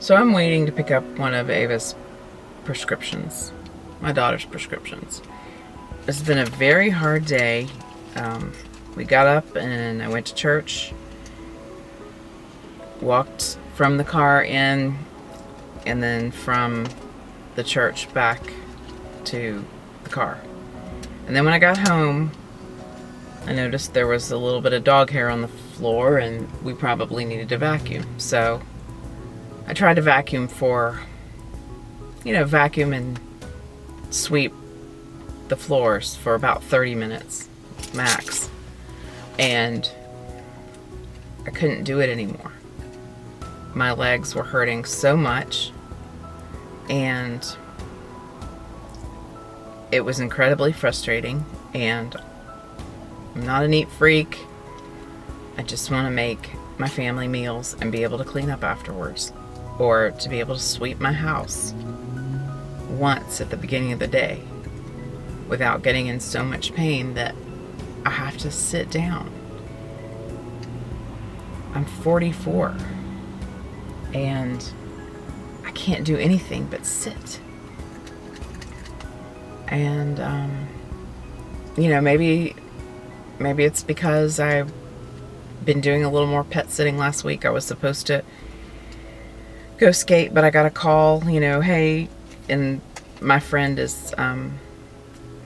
So I'm waiting to pick up one of Ava's prescriptions, my daughter's prescriptions. It's been a very hard day. We got up and I went to church, walked from the car in, and then from the church back to the car. And then when I got home, I noticed there was a little bit of dog hair on the floor and we probably needed to vacuum. So I tried to vacuum vacuum and sweep the floors for about 30 minutes max. And I couldn't do it anymore. My legs were hurting so much, and it was incredibly frustrating. And I'm not a neat freak. I just want to make my family meals and be able to clean up afterwards, or to be able to sweep my house once at the beginning of the day without getting in so much pain that I have to sit down. I'm 44 and I can't do anything but sit. And maybe it's because I've been doing a little more pet sitting. Last week I was supposed to go skate, but I got a call, hey, and my friend is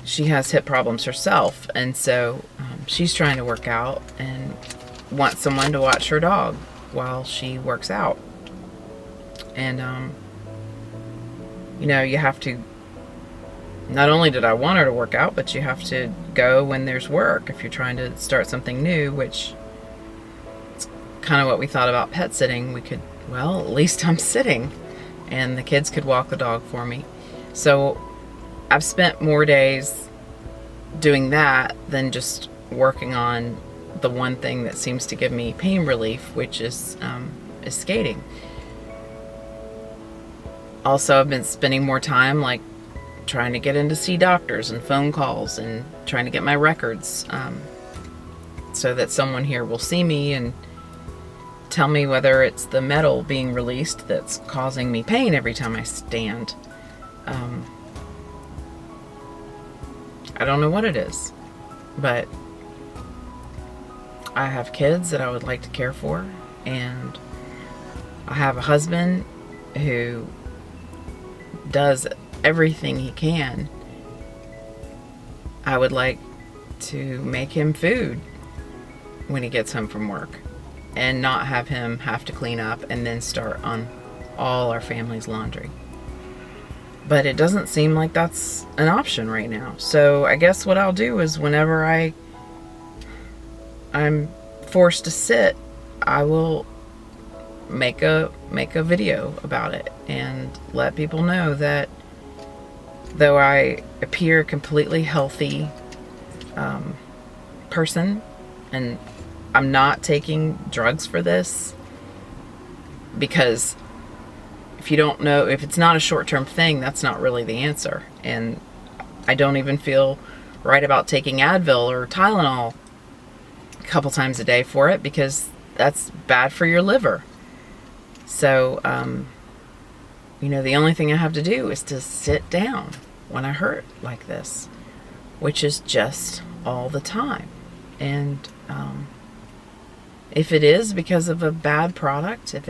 she has hip problems herself, and so she's trying to work out and wants someone to watch her dog while she works out. And you have to, not only did I want her to work out, but you have to go when there's work if you're trying to start something new, which is kind of what we thought about pet sitting. We could, at least I'm sitting and the kids could walk the dog for me. So I've spent more days doing that than just working on the one thing that seems to give me pain relief, which is skating. Also, I've been spending more time trying to get in to see doctors and phone calls and trying to get my records so that someone here will see me and tell me whether it's the metal being released that's causing me pain every time I stand. I don't know what it is, but I have kids that I would like to care for, and I have a husband who does everything he can. I would like to make him food when he gets home from work and not have him have to clean up and then start on all our family's laundry. But it doesn't seem like that's an option right now. So I guess what I'll do is whenever I'm forced to sit, I will make a video about it and let people know that though I appear a completely healthy person, and I'm not taking drugs for this, because if you don't know, if it's not a short-term thing, that's not really the answer. And I don't even feel right about taking Advil or Tylenol a couple times a day for it, because that's bad for your liver. So, the only thing I have to do is to sit down when I hurt like this, which is just all the time. And if it is because of a bad product, if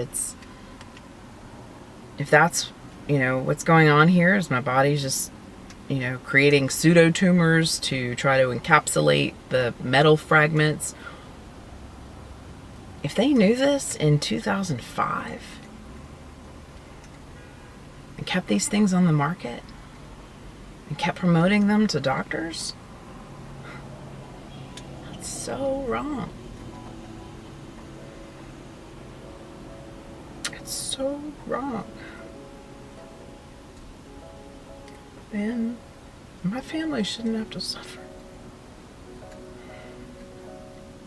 that's, what's going on here is my body's just, creating pseudo tumors to try to encapsulate the metal fragments. If they knew this in 2005 and kept these things on the market and kept promoting them to doctors, that's so wrong. It's so wrong. And my family shouldn't have to suffer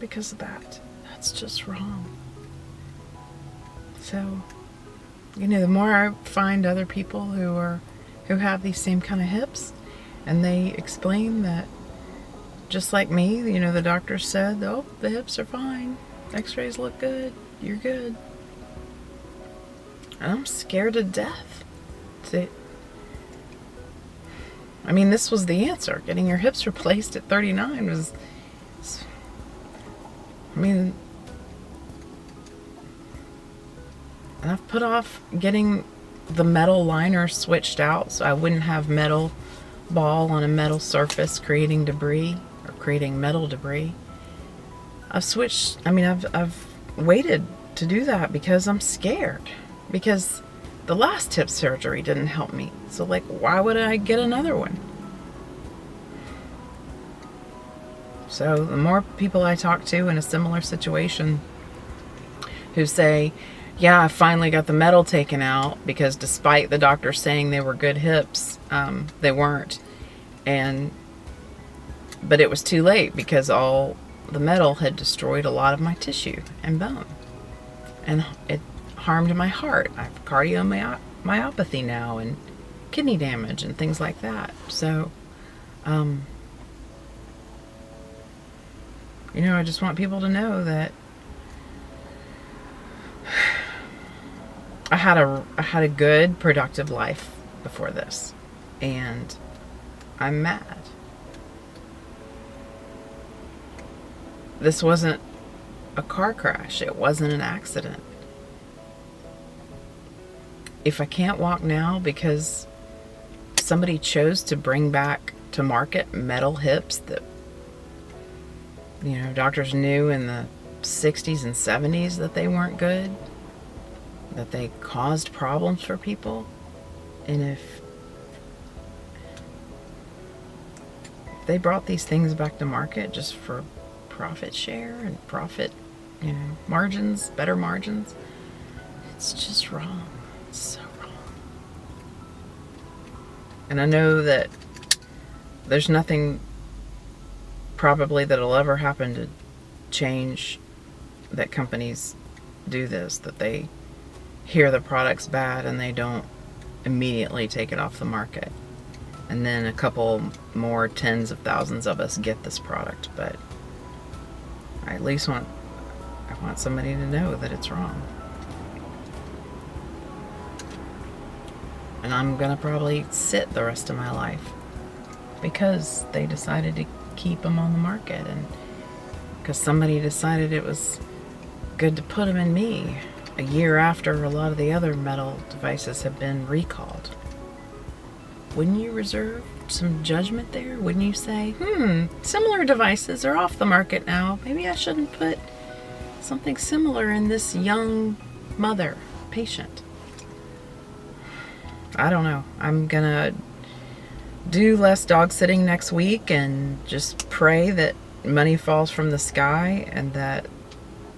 because of that. That's just wrong. So, the more I find other people who have these same kind of hips, and they explain that just like me, the doctor said, oh, the hips are fine, x-rays look good, you're good. And I'm scared to death. I mean, this was the answer. Getting your hips replaced at 39 was, I mean, and I've put off getting the metal liner switched out so I wouldn't have metal ball on a metal surface creating debris or creating metal debris. I've waited to do that because I'm scared. Because the last hip surgery didn't help me. So, like, why would I get another one? So, the more people I talk to in a similar situation who say, yeah, I finally got the metal taken out because despite the doctor saying they were good hips, they weren't. But it was too late because all the metal had destroyed a lot of my tissue and bone. And it harmed my heart. I have cardiomyopathy now and kidney damage and things like that. So, I just want people to know that I had a good, productive life before this, and I'm mad. This wasn't a car crash. It wasn't an accident. If I can't walk now because somebody chose to bring back to market metal hips that, doctors knew in the 60s and 70s that they weren't good, that they caused problems for people, and if they brought these things back to market just for profit share and profit, margins, better margins, it's just wrong. It's so wrong. And I know that there's nothing probably that'll ever happen to change that companies do this, that they hear the product's bad and they don't immediately take it off the market. And then a couple more tens of thousands of us get this product, but I at least want somebody to know that it's wrong. And I'm gonna probably sit the rest of my life because they decided to keep them on the market, and because somebody decided it was good to put them in me a year after a lot of the other metal devices have been recalled. Wouldn't you reserve some judgment there? Wouldn't you say, similar devices are off the market now. Maybe I shouldn't put something similar in this young mother patient? I don't know. I'm gonna do less dog sitting next week and just pray that money falls from the sky and that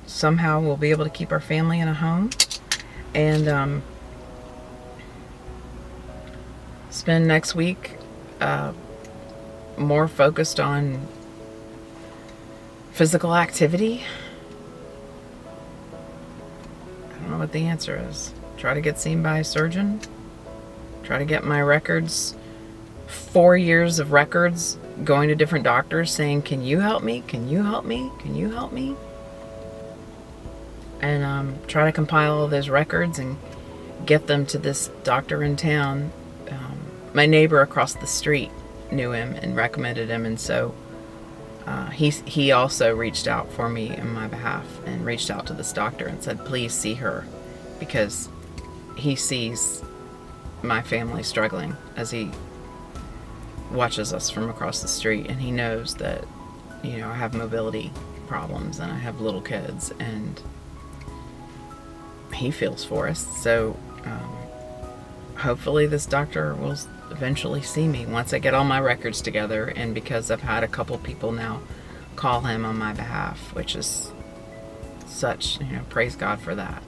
somehow we'll be able to keep our family in a home, and spend next week more focused on physical activity. I don't know what the answer is. Try to get seen by a surgeon. Try to get my records, 4 years of records, going to different doctors saying, can you help me? Can you help me? Can you help me? And try to compile all those records and get them to this doctor in town. My neighbor across the street knew him and recommended him, and so he also reached out for me on my behalf and reached out to this doctor and said, please see her, because he sees my family struggling as he watches us from across the street, and he knows that I have mobility problems and I have little kids, and he feels for us. So hopefully this doctor will eventually see me once I get all my records together, and because I've had a couple people now call him on my behalf, which is such, praise God for that.